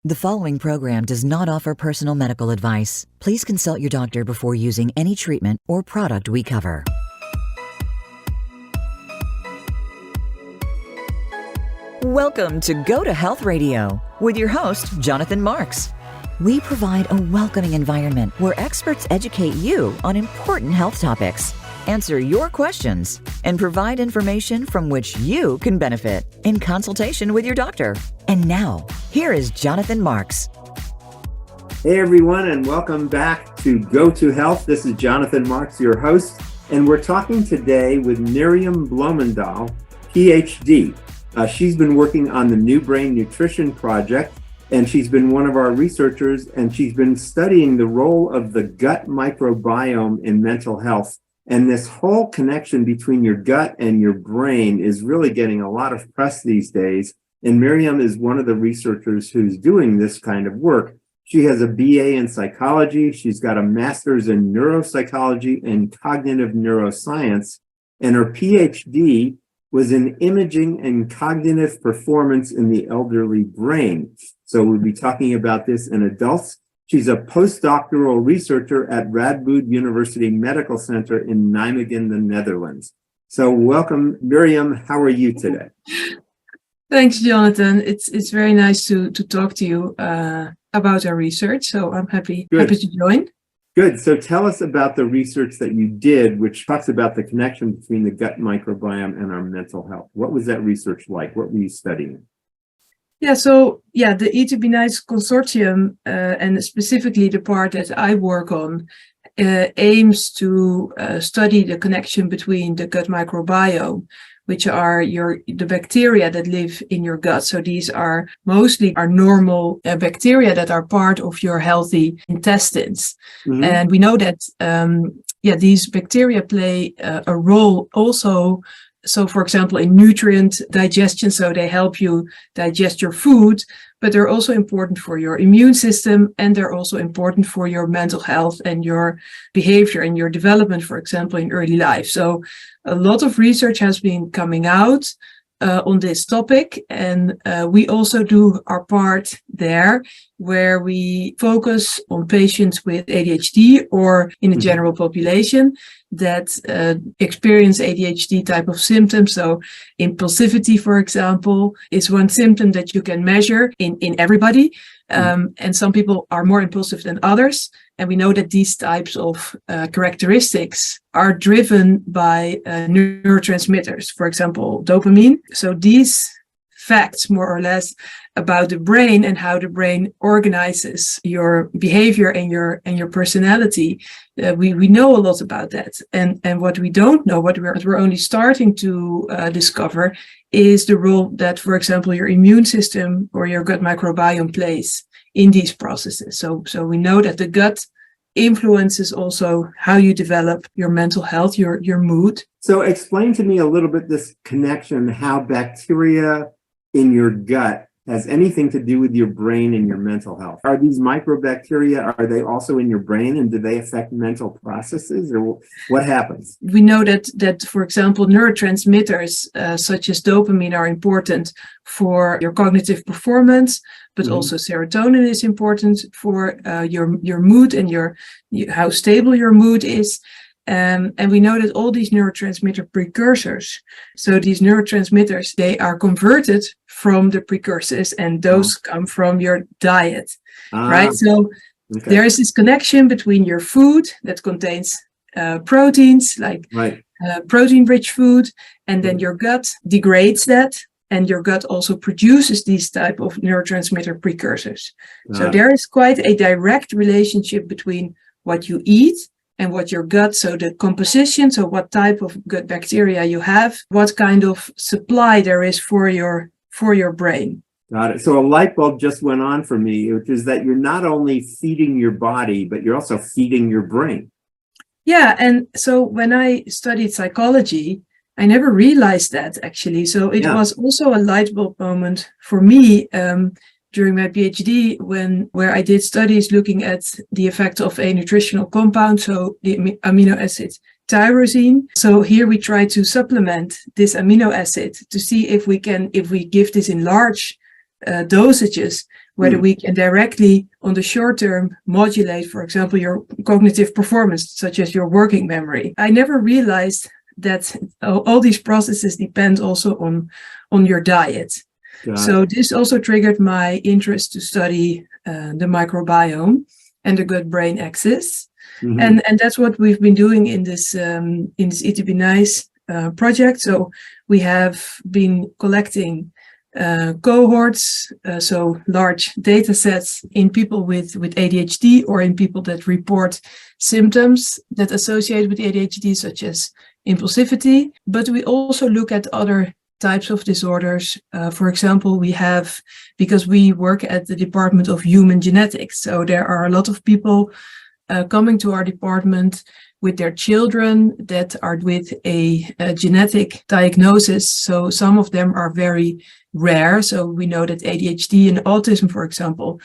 The following program does not offer personal medical advice. Please consult your doctor before using any treatment or product we cover. Welcome to Go to Health Radio with your host, Jonathan Marks. We provide a welcoming environment where experts educate you on important health topics, answer your questions, and provide information from which you can benefit in consultation with your doctor. And now, here is Jonathan Marks. Hey everyone, and welcome back to Go to Health. This is Jonathan Marks, your host, and we're talking today with Miryam Bloemendaal, PhD. She's been working on the New Brain Nutrition Project, and she's been one of our researchers, and she's been studying the role of the gut microbiome in mental health. And this whole connection between your gut and your brain is really getting a lot of press these days. And Miryam is one of the researchers who's doing this kind of work. She has a BA in psychology. She's got a master's in neuropsychology and cognitive neuroscience. And her PhD was in imaging and cognitive performance in the elderly brain. So we'll be talking about this in adults. She's a postdoctoral researcher at Radboud University Medical Center in Nijmegen, the Netherlands. So welcome, Miryam. How are you today? Thanks, Jonathan. It's very nice to talk to you about our research. So I'm happy to join. Good. So tell us about the research that you did, which talks about the connection between the gut microbiome and our mental health. What was that research like? What were you studying? The E2B Nice Consortium, and specifically the part that I work on, aims to study the connection between the gut microbiome, which are the bacteria that live in your gut. So these are mostly our normal bacteria that are part of your healthy intestines. Mm-hmm. And we know that these bacteria play a role also. So, for example, in nutrient digestion, so they help you digest your food, but they're also important for your immune system, and they're also important for your mental health and your behavior and your development, for example, in early life. So a lot of research has been coming out on this topic, and we also do our part there, where we focus on patients with ADHD or in the general population that experience ADHD type of symptoms. So impulsivity, for example, is one symptom that you can measure in everybody. And some people are more impulsive than others. And we know that these types of characteristics are driven by neurotransmitters, for example, dopamine. So these facts, more or less, about the brain and how the brain organizes your behavior and your personality, we know a lot about that. And what we don't know, what we're only starting to discover, is the role that, for example, your immune system or your gut microbiome plays in these processes. So we know that the gut influences also how you develop your mental health, your mood. So explain to me a little bit this connection, how bacteria in your gut has anything to do with your brain and your mental health. Are these microbacteria, are they also in your brain, and do they affect mental processes, or what happens? We know that for example, neurotransmitters such as dopamine are important for your cognitive performance, but also serotonin is important for your mood and how stable your mood is. And we know that all these neurotransmitter precursors, so these neurotransmitters, they are converted from the precursors, and those come from your diet, right? So there is this connection between your food that contains proteins, like protein-rich food, and then your gut degrades that, and your gut also produces these type of neurotransmitter precursors. So there is quite a direct relationship between what you eat and what your gut, so the composition, so what type of gut bacteria you have, what kind of supply there is for your brain. Got it. So a light bulb just went on for me, which is that you're not only feeding your body, but you're also feeding your brain. Yeah, and so when I studied psychology, I never realized that actually. So it was also a light bulb moment for me during my PhD, where I did studies looking at the effect of a nutritional compound, so the amino acid tyrosine. So here we try to supplement this amino acid to see if we give this in large dosages, whether we can directly on the short term modulate, for example, your cognitive performance, such as your working memory. I never realized that all these processes depend also on your diet. So this also triggered my interest to study the microbiome and the gut-brain axis. And that's what we've been doing in this ETB Nice project. So we have been collecting cohorts, so large data sets in people with ADHD or in people that report symptoms that associate with ADHD, such as impulsivity. But we also look at other types of disorders. For example, we have, because we work at the Department of Human Genetics, so there are a lot of people coming to our department with their children that are with a genetic diagnosis. So some of them are very rare. So we know that ADHD and autism, for example,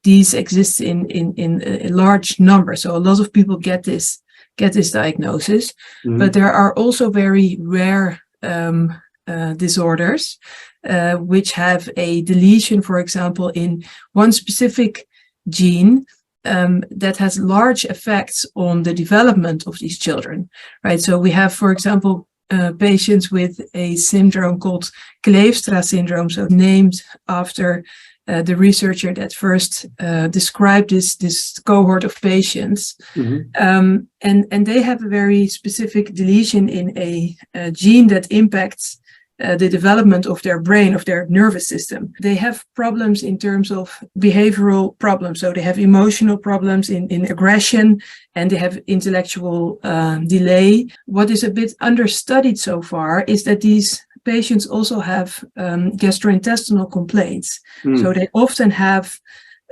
these exist in a large number. So a lot of people get this diagnosis, but there are also very rare disorders which have a deletion, for example, in one specific gene that has large effects on the development of these children, right? So we have, for example, patients with a syndrome called Kleefstra syndrome, so named after the researcher that first described this cohort of patients. And they have a very specific deletion in a gene that impacts the development of their brain, of their nervous system. They have problems in terms of behavioral problems. So they have emotional problems in aggression, and they have intellectual delay. What is a bit understudied so far is that these patients also have gastrointestinal complaints. So they often have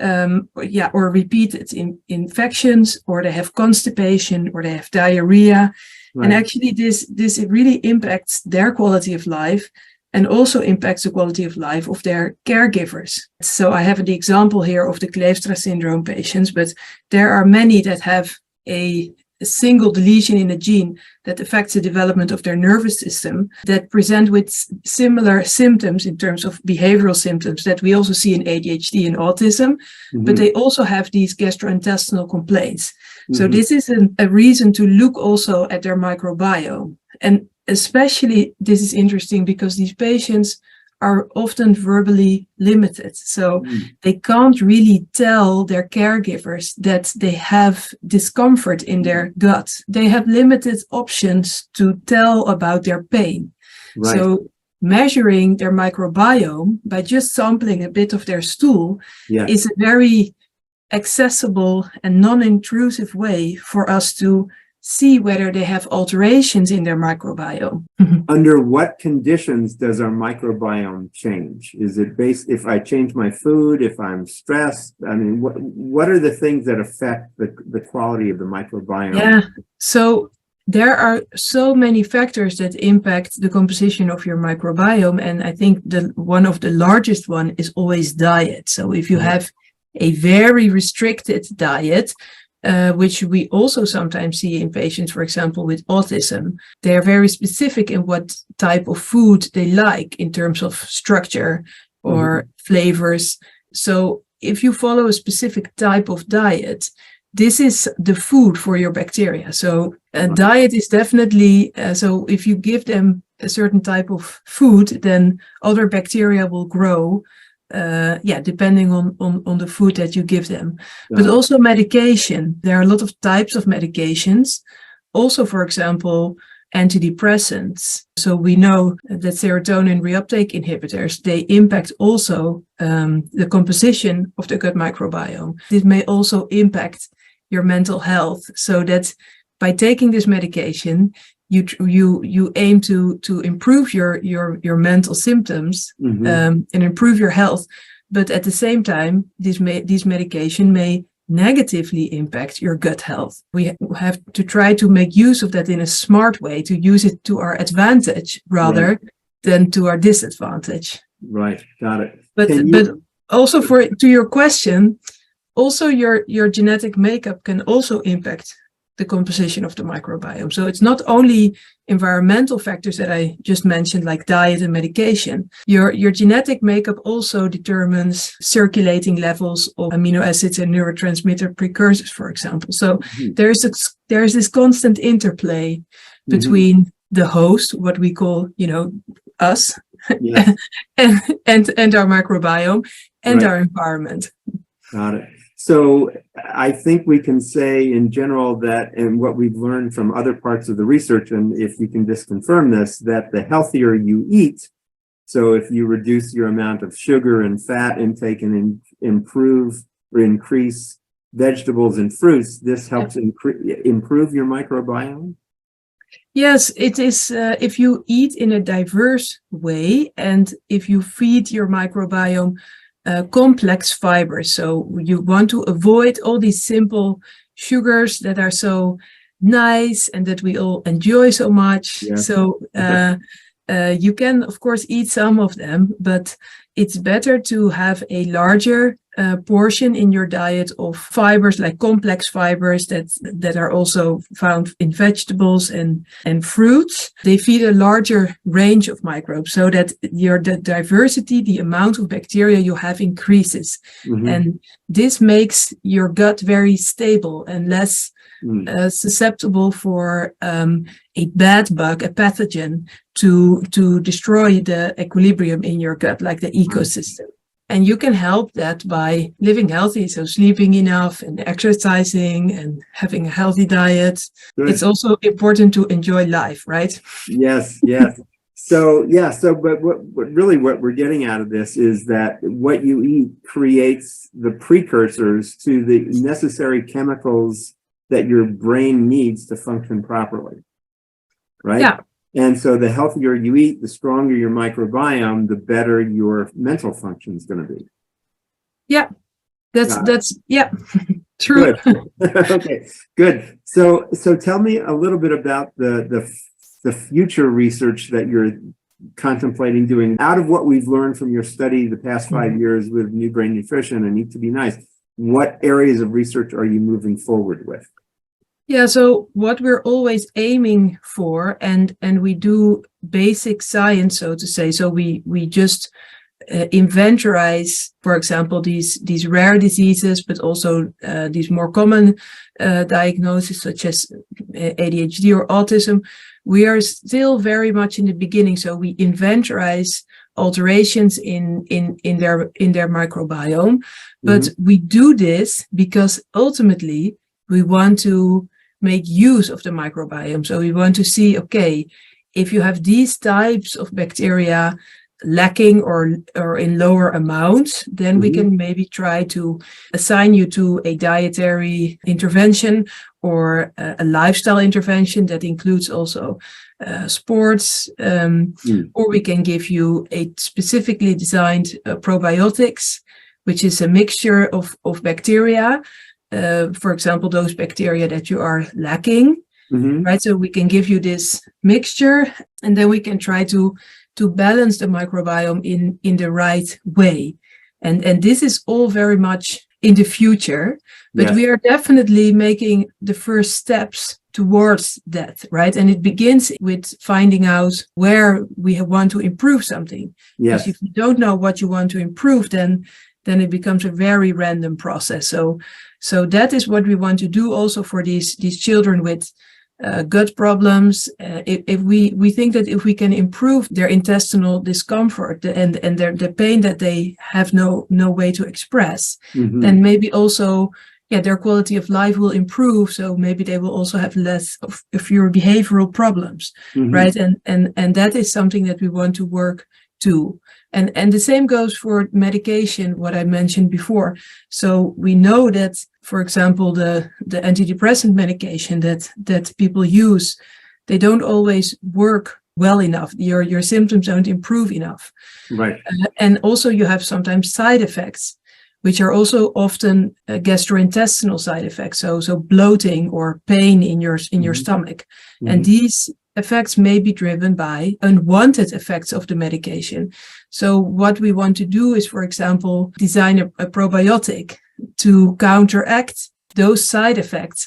or repeated infections, or they have constipation, or they have diarrhea. Right. And actually this really impacts their quality of life, and also impacts the quality of life of their caregivers. So I have the example here of the Kleefstra syndrome patients, but there are many that have a single deletion in a gene that affects the development of their nervous system, that present with similar symptoms in terms of behavioral symptoms that we also see in ADHD and autism, but they also have these gastrointestinal complaints. So this is a reason to look also at their microbiome. And especially this is interesting because these patients are often verbally limited. So they can't really tell their caregivers that they have discomfort in their gut. They have limited options to tell about their pain. Right. So measuring their microbiome by just sampling a bit of their stool is a very accessible and non-intrusive way for us to see whether they have alterations in their microbiome. Under what conditions does our microbiome change? Is it based, if I change my food, if I'm stressed? I mean, what are the things that affect the quality of the microbiome? Yeah, so there are so many factors that impact the composition of your microbiome. And I think one of the largest one is always diet. So if you have a very restricted diet, which we also sometimes see in patients, for example, with autism, they are very specific in what type of food they like in terms of structure or flavors. So if you follow a specific type of diet, this is the food for your bacteria. So diet is definitely, so if you give them a certain type of food, then other bacteria will grow. Depending on the food that you give them. But also medication. There are a lot of types of medications. Also, for example, antidepressants. So we know that serotonin reuptake inhibitors, they impact also the composition of the gut microbiome. This may also impact your mental health, so that by taking this medication, you aim to improve your mental symptoms and improve your health, but at the same time, these medication may negatively impact your gut health. We have to try to make use of that in a smart way, to use it to our advantage rather than to our disadvantage. Right, got it. But also to your question, also your genetic makeup can also impact the composition of the microbiome. So it's not only environmental factors that I just mentioned, like diet and medication. Your genetic makeup also determines circulating levels of amino acids and neurotransmitter precursors, for example. So there's this constant interplay between the host, what we call, us, Yeah. and our microbiome and our environment. Got it. So I think we can say in general that, and what we've learned from other parts of the research, and if you can just confirm this, that the healthier you eat, so if you reduce your amount of sugar and fat intake and improve or increase vegetables and fruits, this helps improve your microbiome? Yes, it is. If you eat in a diverse way and if you feed your microbiome complex fibers, so you want to avoid all these simple sugars that are so nice and that we all enjoy so much. Yeah. So you can, of course, eat some of them, but it's better to have a larger portion in your diet of fibers, like complex fibers that are also found in vegetables and fruits. They feed a larger range of microbes so that the diversity, the amount of bacteria you have increases. And this makes your gut very stable and less susceptible for a bad bug, a pathogen, to destroy the equilibrium in your gut, like the ecosystem. And you can help that by living healthy, so sleeping enough and exercising and having a healthy diet. Good. It's also important to enjoy life, right? Yes. So but what we're getting out of this is that what you eat creates the precursors to the necessary chemicals that your brain needs to function properly, right? Yeah. And so the healthier you eat, the stronger your microbiome, the better your mental function is going to be. Yeah, that's true. Good. Okay, good. So tell me a little bit about the future research that you're contemplating doing out of what we've learned from your study the past 5 years with New Brain Nutrition and Eat to Be Nice. What areas of research are you moving forward with? Yeah, so what we're always aiming for, and we do basic science, so to say. So we just inventorize, for example, these rare diseases, but also these more common diagnoses such as ADHD or autism. We are still very much in the beginning, so we inventorize alterations in their microbiome, but we do this because ultimately we want to make use of the microbiome. So we want to see, okay, if you have these types of bacteria lacking or in lower amounts, then we can maybe try to assign you to a dietary intervention or a lifestyle intervention that includes also sports, or we can give you a specifically designed probiotics, which is a mixture of bacteria. For example, those bacteria that you are lacking, right? So we can give you this mixture, and then we can try to balance the microbiome in the right way. And this is all very much in the future, but we are definitely making the first steps towards that, right? And it begins with finding out where we want to improve something. Yes. Because if you don't know what you want to improve, then it becomes a very random process. So that is what we want to do also for these children with gut problems. If we think that if we can improve their intestinal discomfort and the pain that they have no way to express, then maybe also their quality of life will improve. So maybe they will also have less of fewer behavioral problems, right? And that is something that we want to work to. And the same goes for medication, what I mentioned before. So we know that, for example, the antidepressant medication that people use, they don't always work well enough. Your symptoms don't improve enough. Right. And also you have sometimes side effects, which are also often gastrointestinal side effects. So bloating or pain in your stomach. And these effects may be driven by unwanted effects of the medication. So what we want to do is, for example, design a probiotic to counteract those side effects,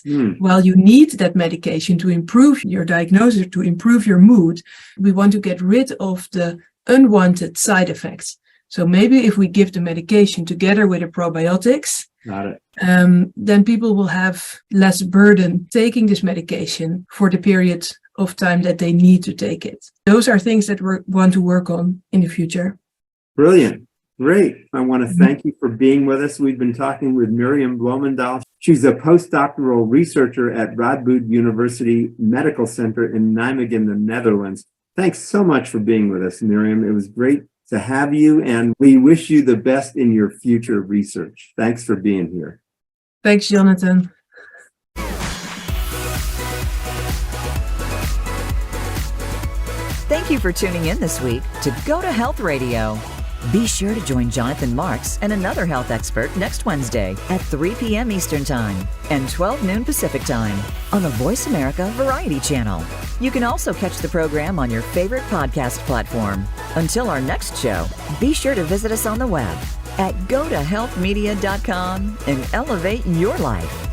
while you need that medication to improve your diagnosis, to improve your mood, we want to get rid of the unwanted side effects. So maybe if we give the medication together with the probiotics, then people will have less burden taking this medication for the period of time that they need to take it. Those are things that we want to work on in the future. Brilliant. Great. I want to thank you for being with us. We've been talking with Miryam Bloemendaal. She's a postdoctoral researcher at Radboud University Medical Center in Nijmegen, the Netherlands. Thanks so much for being with us, Miryam. It was great to have you, and we wish you the best in your future research. Thanks for being here. Thanks, Jonathan. Thank you for tuning in this week to Go to Health Radio. Be sure to join Jonathan Marks and another health expert next Wednesday at 3 p.m. Eastern Time and 12 noon Pacific Time on the Voice America Variety Channel. You can also catch the program on your favorite podcast platform. Until our next show, be sure to visit us on the web at gotohealthmedia.com and elevate your life.